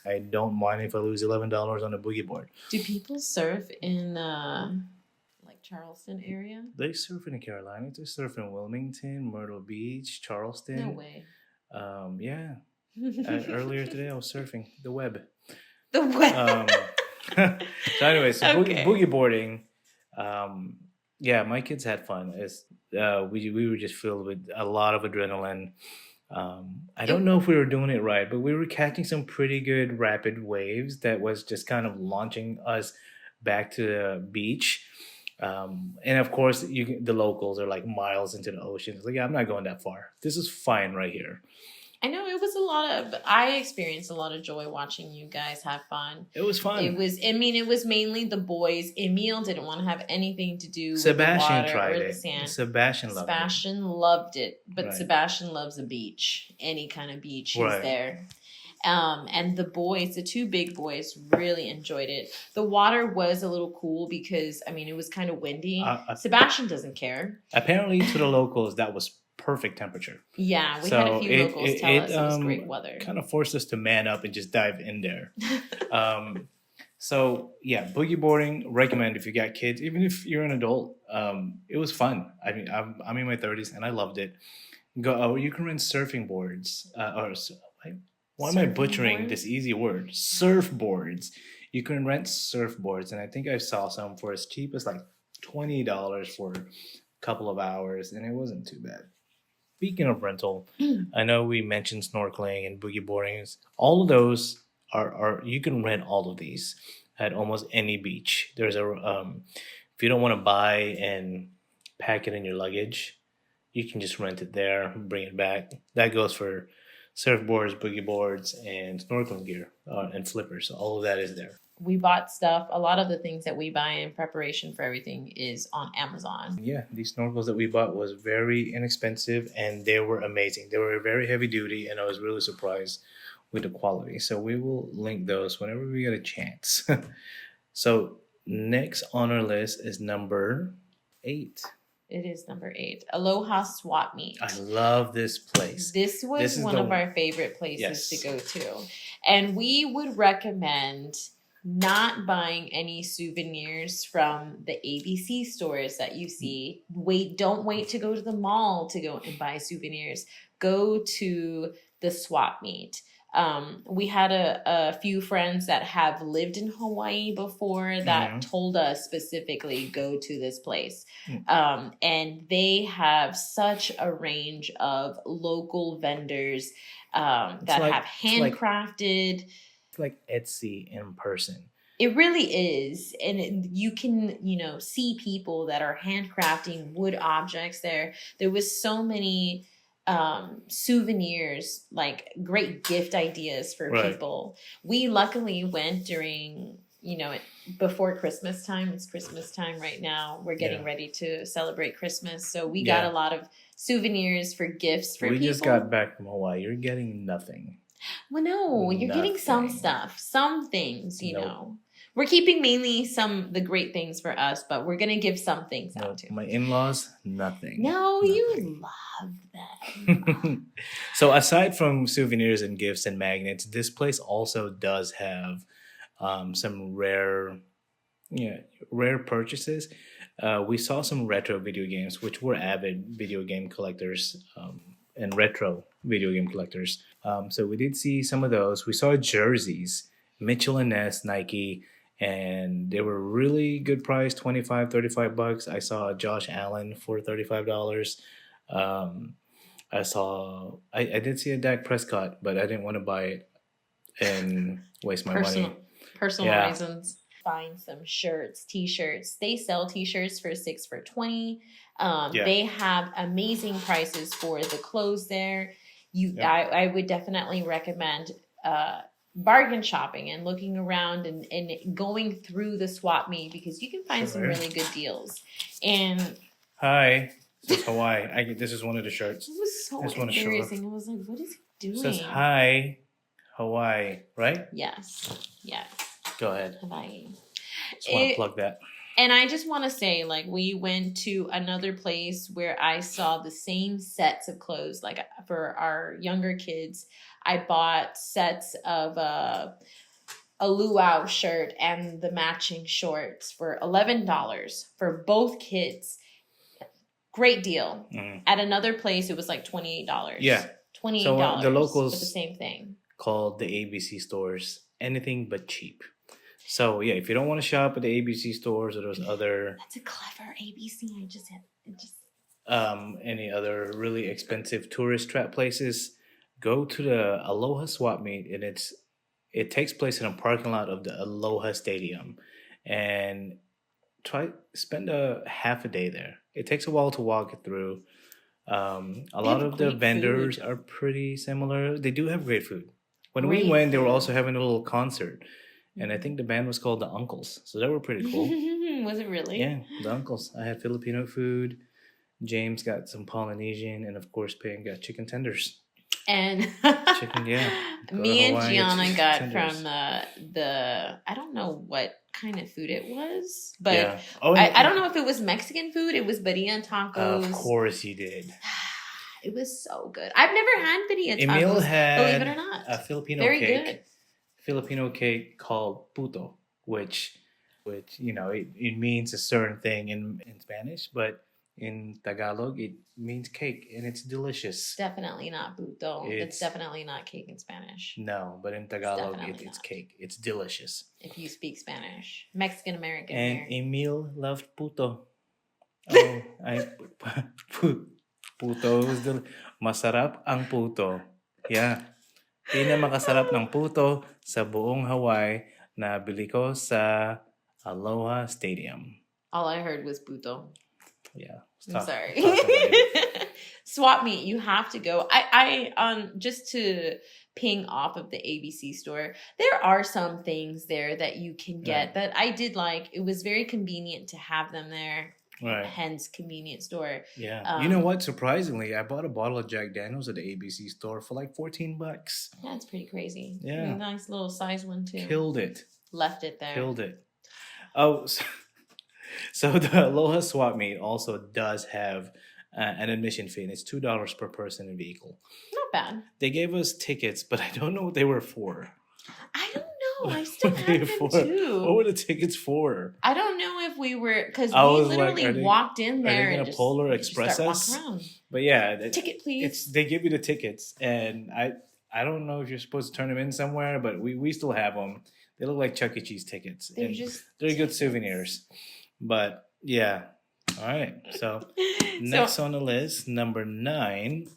I don't mind if I lose $11 on a boogie board. Do people surf in like Charleston area? They surf in the Carolinas. They surf in Wilmington, Myrtle Beach, Charleston. No way. Yeah. Earlier today I was surfing the web. The web. So anyways, boogie boarding. Yeah, my kids had fun. We were just filled with a lot of adrenaline. I don't know if we were doing it right, but we were catching some pretty good rapid waves that was just kind of launching us back to the beach. And of course, the locals are like miles into the ocean. It's like, yeah, I'm not going that far. This is fine right here. I know it was I experienced a lot of joy watching you guys have fun. It was fun. It was mainly the boys. Emil didn't want to have anything to do with Sebastian the water tried or it. the sand. Sebastian loved it. But right. Sebastian loves a beach. Any kind of beach, he's right. there. And the two big boys really enjoyed it. The water was a little cool because, it was kind of windy. Sebastian doesn't care. Apparently to the locals, that was perfect temperature. Yeah, we had a few locals tell us it was great weather. Kind of forced us to man up and just dive in there. So yeah, boogie boarding, recommend if you got kids, even if you're an adult. It was fun. I'm in my 30s and I loved it. You can rent surfing boards. Why am I butchering this easy word? Surfboards. You can rent surfboards, and I think I saw some for as cheap as like $20 for a couple of hours, and it wasn't too bad. Speaking of rental, I know we mentioned snorkeling and boogie boarding. All of those are you can rent all of these at almost any beach. There's if you don't want to buy and pack it in your luggage, you can just rent it there, bring it back. That goes for surfboards, boogie boards, and snorkeling gear and flippers. All of that is there. We bought stuff. A lot of the things that we buy in preparation for everything is on Amazon. Yeah, these snorkels that we bought was very inexpensive and they were amazing. They were very heavy duty and I was really surprised with the quality. So we will link those whenever we get a chance. So next on our list is number 8. It is number 8. Aloha Swap Meet. I love this place. This was one of our favorite places to go to. And we would recommend not buying any souvenirs from the ABC stores that you see. Don't wait to go to the mall to go and buy souvenirs. Go to the swap meet. We had a few friends that have lived in Hawaii before that told us specifically go to this place. And they have such a range of local vendors that have handcrafted. It's like Etsy in person. It really is. And you can, see people that are handcrafting wood objects there. There was so many souvenirs, like great gift ideas for people. We luckily went during, before Christmas time. It's Christmas time right now. We're getting ready to celebrate Christmas. So we got a lot of souvenirs for gifts for people. We just got back from Hawaii. You're getting nothing. Well, no, you're getting some stuff, some things, know. We're keeping mainly the great things for us, but we're going to give some things out too. My in-laws, nothing. No, nothing. You love them. So aside from souvenirs and gifts and magnets, this place also does have some rare purchases. We saw some retro video games, which we're avid video game collectors and retro video game collectors. So we did see some of those. We saw jerseys, Mitchell & Ness, Nike, and they were really good price, $25, $35. I saw Josh Allen for $35. I did see a Dak Prescott, but I didn't want to buy it and waste my money. Personal reasons. Find some shirts, t-shirts. They sell t-shirts for $6 for $20. They have amazing prices for the clothes there. I would definitely recommend bargain shopping and looking around and going through the swap meet because you can find some really good deals. And hi, this is Hawaii. This is one of the shirts. It was so embarrassing. I was like, what is he doing? It says hi, Hawaii, right? Yes. Go ahead. Hawaii. Just want to plug that. And I just want to say, we went to another place where I saw the same sets of clothes. Like for our younger kids, I bought sets of a luau shirt and the matching shorts for $11 for both kids. Great deal. At another place, it was like $28. Yeah. $28 so the locals for the same thing. Called the ABC stores anything but cheap. So if you don't want to shop at the ABC stores or those other... That's a clever ABC. any other really expensive tourist trap places, go to the Aloha Swap Meet, and it takes place in a parking lot of the Aloha Stadium, and spend a half a day there. It takes a while to walk it through. A lot of the vendors are pretty similar. They do have great food. When we went, they were also having a little concert. And I think the band was called the Uncles. So they were pretty cool. Was it really? Yeah, the Uncles. I had Filipino food. James got some Polynesian. And of course, Payne got chicken tenders. And chicken, me and Gianna got tenders. From the, I don't know what kind of food it was. But I don't know if it was Mexican food. It was birria tacos. Of course you did. It was so good. I've never had birria tacos, Emil had believe it or not. A Filipino Very cake. Good. Filipino cake called puto, which it means a certain thing in Spanish, but in Tagalog it means cake, and it's delicious. Definitely not puto. It's definitely not cake in Spanish. No, but in Tagalog it's cake. It's delicious. If you speak Spanish, Mexican American. And here. Emil loved puto. Puto is masarap ang puto. Yeah. Pinakamasarap ng puto sa buong Hawaii na bili ko sa Aloha Stadium. All I heard was puto. Yeah. I'm sorry. swap meet. You have to go. I just to ping off of the ABC store, there are some things there that you can get that I did like. It was very convenient to have them there. Right. Hence, convenience store. Yeah. You know what? Surprisingly, I bought a bottle of Jack Daniels at the ABC store for like $14. That's pretty crazy. Yeah. A nice little size one, too. Killed it. Left it there. Killed it. Oh, so the Aloha swap meet also does have an admission fee, and it's $2 per person and vehicle. Not bad. They gave us tickets, but I don't know what they were for. I don't know. I still have them too. What were the tickets for? I don't know if we were, because we literally walked in there and just Polar Express us. But yeah, ticket please. They give you the tickets, and I don't know if you're supposed to turn them in somewhere, but we still have them. They look like Chuck E. Cheese tickets. They're good souvenirs. But yeah, all right. So next on the list, number 9,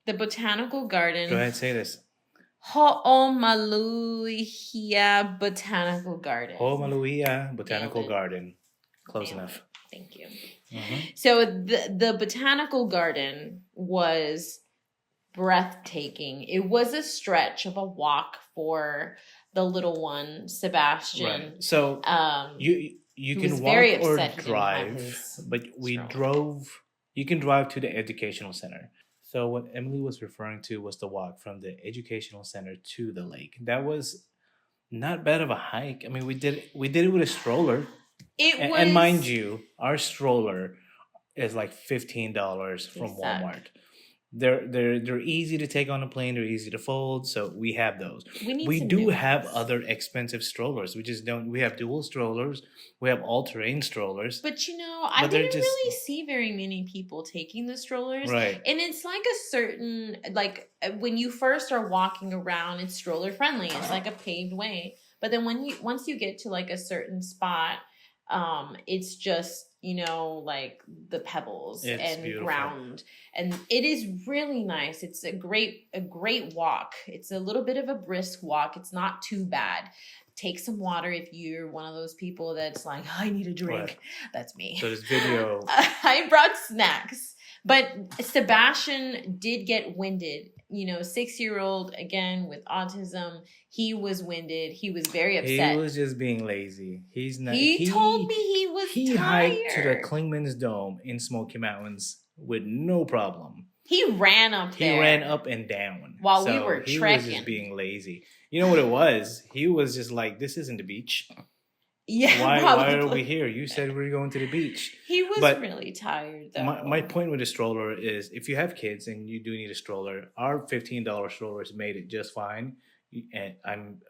the Botanical Garden. Go ahead, say this. Hoʻomaluhia Botanical Garden. Hoʻomaluhia Botanical Garden. Close enough. Thank you. Mm-hmm. So the Botanical Garden was breathtaking. It was a stretch of a walk for the little one, Sebastian. Right. So you can walk or drive, but we drove. You can drive to the educational center. So what Emily was referring to was the walk from the educational center to the lake. That was not bad of a hike. I mean, we did it with a stroller. And mind you, our stroller is like $15 from Walmart. They're easy to take on a plane. They're easy to fold. So we have those. We do have other expensive strollers. We just don't. We have dual strollers. We have all-terrain strollers. But I didn't really see very many people taking the strollers. Right. And it's like a certain, like when you first are walking around, it's stroller friendly. It's like a paved way. But then once you get to like a certain spot, it's just, like the pebbles and beautiful. Ground, and it is really nice. It's a great walk. It's a little bit of a brisk walk. It's not too bad. Take some water if you're one of those people that's like, I need a drink. Right. That's me. So this video, I brought snacks, but Sebastian did get winded. 6-year-old, again, with autism, he was winded. He was very upset. He was just being lazy. He's not. He told me he was tired. He hiked to the Clingman's Dome in Smoky Mountains with no problem. He ran up there. He ran up and down. While we were trekking. He was just being lazy. You know what it was? He was just like, this isn't the beach. Yeah, why are we here? You said we were going to the beach. He was really tired, though. My point with a stroller is, if you have kids and you do need a stroller, our $15 strollers made it just fine, and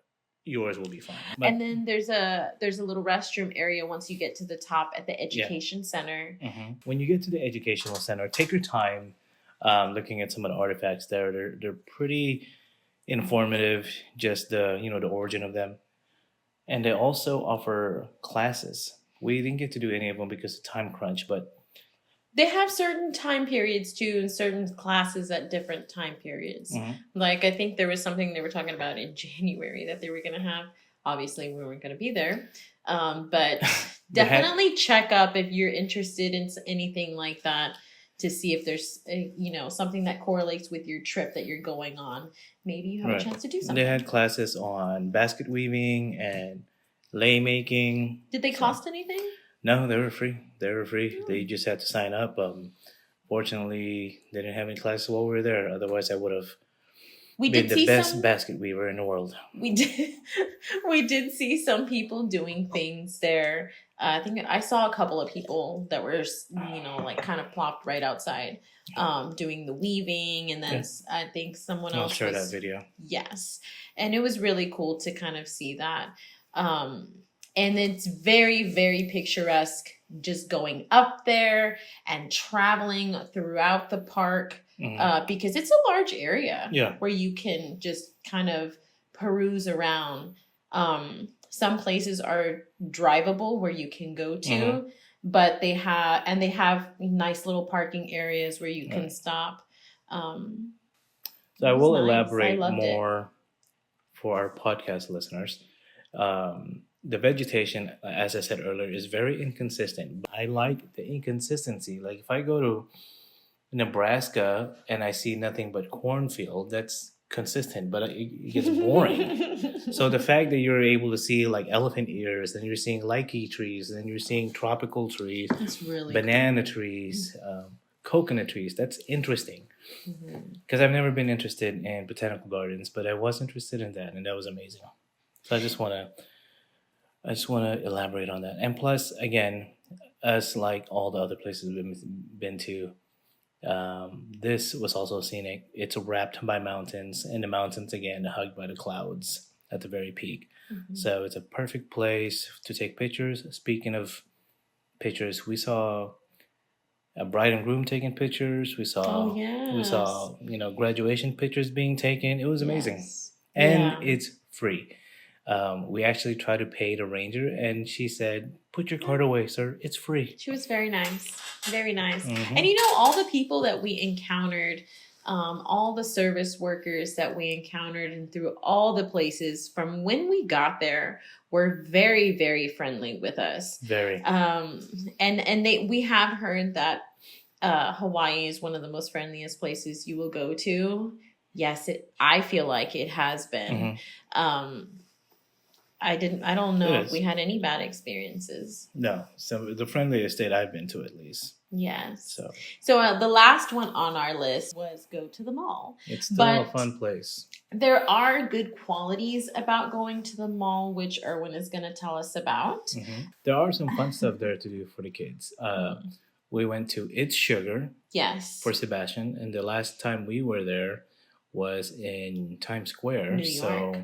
yours will be fine. But, and then there's a little restroom area once you get to the top at the education center. Mm-hmm. When you get to the educational center, take your time looking at some of the artifacts there. They're pretty informative. Just the origin of them. And they also offer classes. We didn't get to do any of them because of time crunch, but they have certain time periods too, and certain classes at different time periods. Mm-hmm. Like I think there was something they were talking about in January that they were going to have. Obviously, we weren't going to be there, but definitely check up if you're interested in anything like that to see if there's something that correlates with your trip that you're going on. Maybe you have a chance to do something. They had classes on basket weaving and lei making. Did they cost anything? No, they were free. Oh. They just had to sign up. Fortunately, they didn't have any classes while we were there. Otherwise, I would have been the best basket weaver in the world. We did see some people doing things there. I think I saw a couple of people that were, kind of plopped right outside, doing the weaving, and then I think someone else. I'll share that video. Yes, and it was really cool to kind of see that, and it's very, very picturesque. Just going up there and traveling throughout the park, because it's a large area where you can just kind of peruse around. Some places are drivable where you can go to, but they have nice little parking areas where you can stop. So I will elaborate more for our podcast listeners. The vegetation, as I said earlier, is very inconsistent. I like the inconsistency. Like if I go to Nebraska and I see nothing but cornfield, that's consistent, but it gets boring. So the fact that you're able to see like elephant ears, and you're seeing lychee trees, and you're seeing tropical trees, It's really banana trees, coconut trees, that's interesting. Because I've never been interested in botanical gardens, but I was interested in that, and that was amazing. So I just want to elaborate on that. And plus, again, as like all the other places we've been to, this was also scenic. It's wrapped by mountains, and the mountains again hugged by the clouds at the very peak. So it's a perfect place to take pictures. Speaking of pictures, we saw a bride and groom taking pictures. We saw graduation pictures being taken. It was amazing, and it's free. We actually tried to pay the ranger, and she said, "Put your card away, sir. It's free." She was very nice. Very nice. And all the people that we encountered, all the service workers that we encountered, and through all the places from when we got there, were very, very friendly with us. Very. We have heard that Hawaii is one of the most friendliest places you will go to. Yes, I feel like it has been. I don't know if we had any bad experiences. No. So the friendliest state I've been to, at least. Yes. So the last one on our list was go to the mall. It's still a fun place. There are good qualities about going to the mall, which Erwin is going to tell us about. There are some fun stuff there to do for the kids. We went to It's Sugar. Yes. For Sebastian. And the last time we were there was in Times Square. New York. So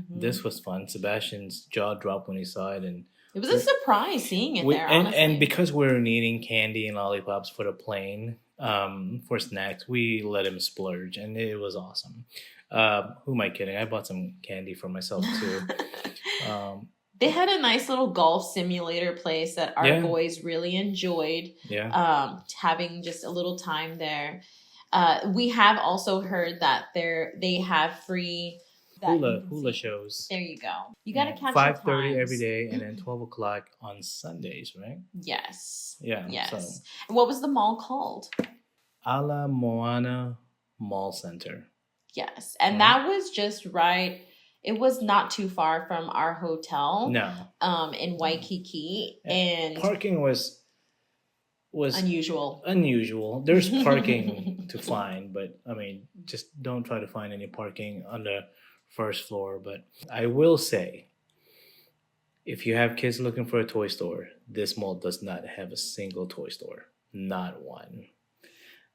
this was fun. Sebastian's jaw dropped when he saw it, and it was a surprise seeing it there. Honestly. And because we're needing candy and lollipops for the plane, for snacks, we let him splurge, and it was awesome. Who am I kidding? I bought some candy for myself too. They had a nice little golf simulator place that our boys really enjoyed. Having just a little time there. We have also heard that they have free hula shows. There you go. You got to catch 5:30 every day, and then 12 o'clock on Sundays, right? Yes. Yeah. Yes. So. What was the mall called? Ala Moana Mall Center. Yes, and that was just right. It was not too far from our hotel. No. In Waikiki, and parking was unusual. There's parking to find, but I mean, just don't try to find any parking on the first floor. But I will say, if you have kids looking for a toy store, this mall does not have a single toy store. Not one.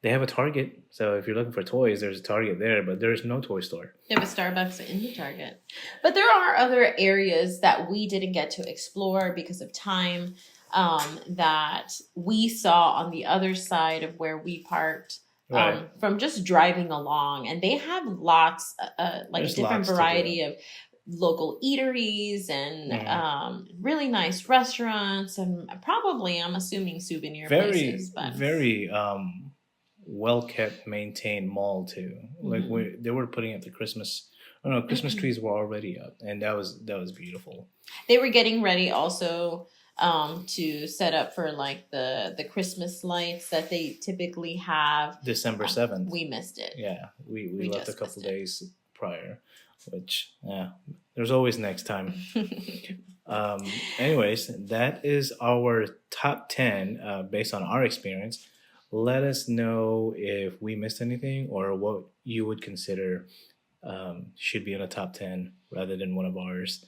They have a Target, so if you're looking for toys, there's a Target there, but there's no toy store. They have a Starbucks in the Target. But there are other areas that we didn't get to explore because of time, that we saw on the other side of where we parked, from just driving along. And they have lots, there's a different variety of local eateries and really nice restaurants, and probably, I'm assuming, souvenir places. But very well kept, maintained mall too. Like they were putting up the Christmas trees were already up, and that was beautiful. They were getting ready also to set up for like the Christmas lights that they typically have December 7th. We missed it. Yeah, we left a couple days prior, which there's always next time. Anyways, that is our top 10 based on our experience. Let us know if we missed anything, or what you would consider should be in a top 10 rather than one of ours.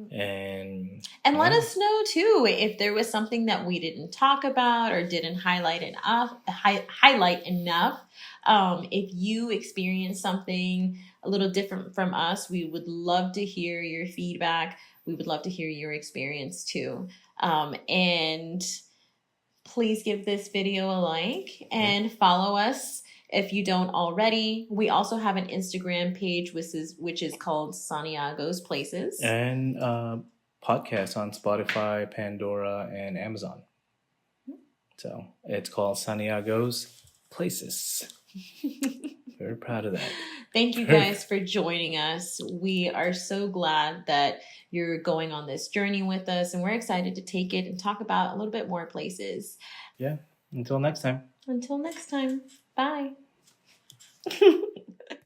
And let us know too if there was something that we didn't talk about or didn't highlight enough. If you experienced something a little different from us, we would love to hear your feedback. We would love to hear your experience too. And please give this video a like and follow us if you don't already. We also have an Instagram page, which is called Santiagoes Places. And podcasts on Spotify, Pandora, and Amazon. So it's called Santiagoes Places. Very proud of that. Thank you guys for joining us. We are so glad that you're going on this journey with us, and we're excited to take it and talk about a little bit more places. Yeah. Until next time. Bye. Bye.